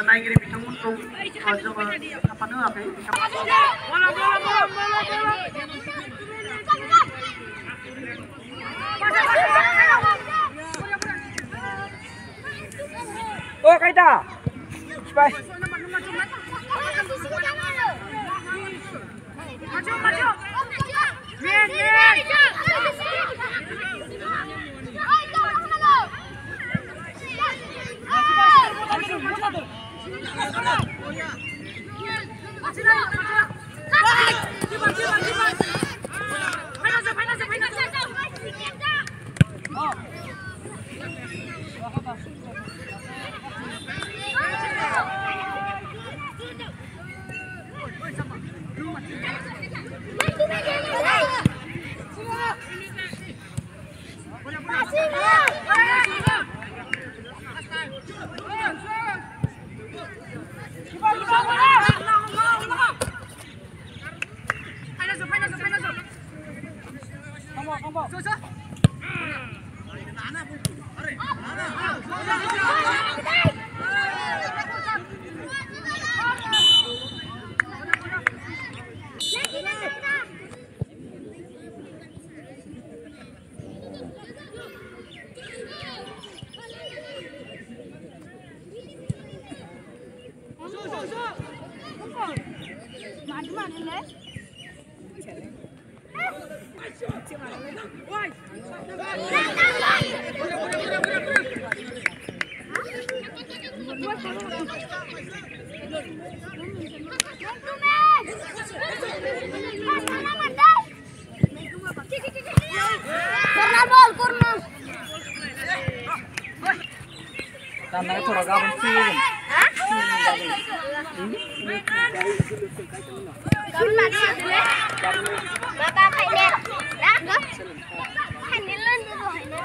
नायगिरि बिथांमोनखौ जोङो थाफानो होआखै Oh, kaita. Bye. Tanahnya thora gabung sih. Bapak phải nè. Đó. Hành đi lên rồi nè.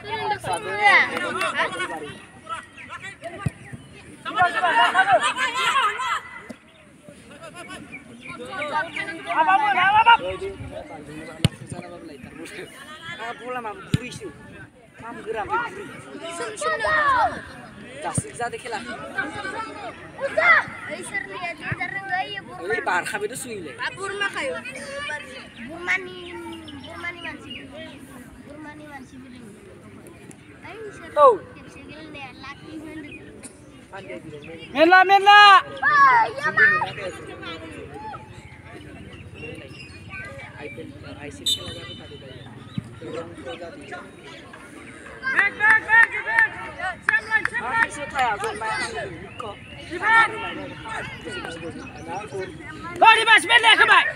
Lên được xuống rồi à? Menla, menla. Go đi bas, menla các bạn.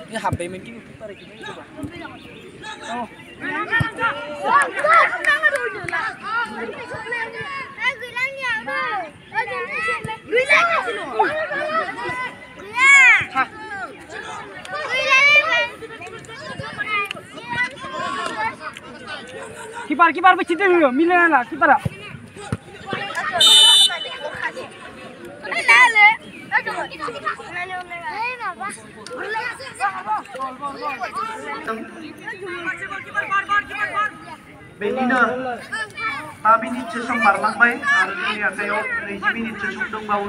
Ini HP main gini tarik gini coba. Oh. Kibar bercinta dulu, milen lah kibar. बेनिनो 5 मिनिटसो सम बारलांबाय आरो जोंनि आखायाव 20 मिनिटसो सम दंबावो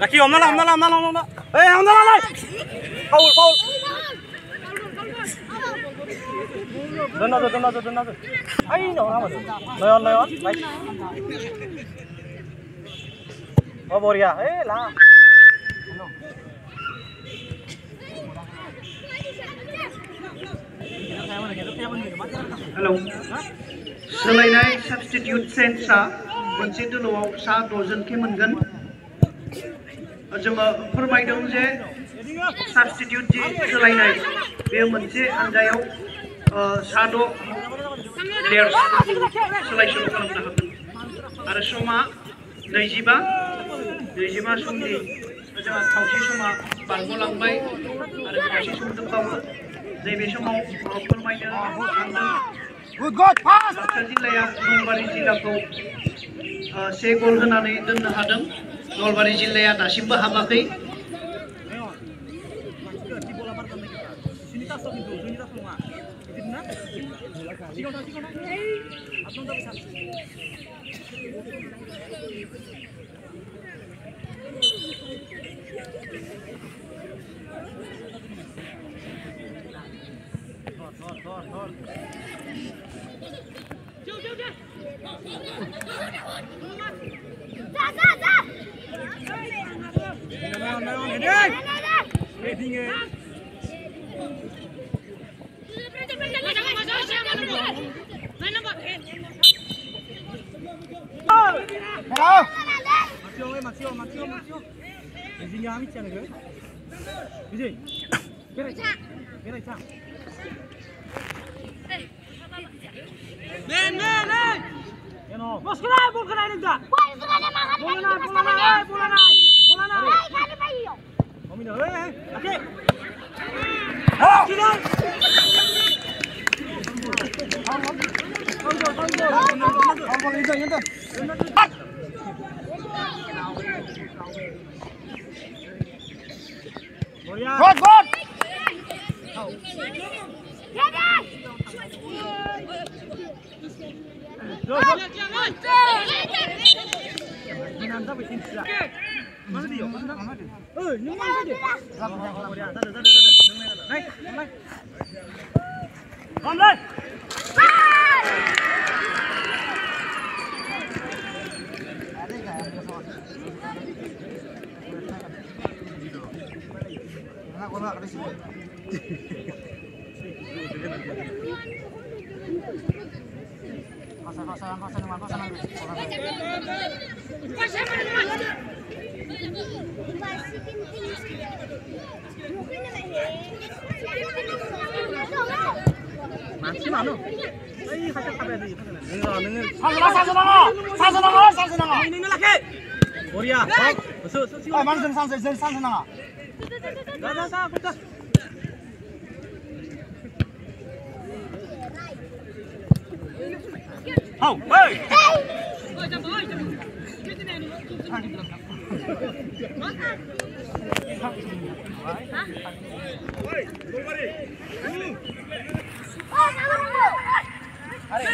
Laki om malam. Om malam. Foul. Dona. Ay no, amat. Leon. Baik. Oh Boria, lah. Hello. Selainai substitute sensa मोनसे दोलोआव सा 6 जन के मोनगोन जोङो फोरमायदों जे साबस्टिट्यूट जि सोलायनाय बे मोनसे हानजायाव सा 6 प्लेयार्स सोलाय-सोल' खालामनो हागोन आरो समा 25 समनि जोंहा खावसे समा बारग'लांबाय आरो खावसे सम दंबावो नैबे समाव फोरमायनो सानदों बाक्सा जिल्लाया नलबारि जिल्लाखौ 1 गल होनानै दोननो हादों नलबारि जिल्लाया दासिमबो हाबाखै Ayo,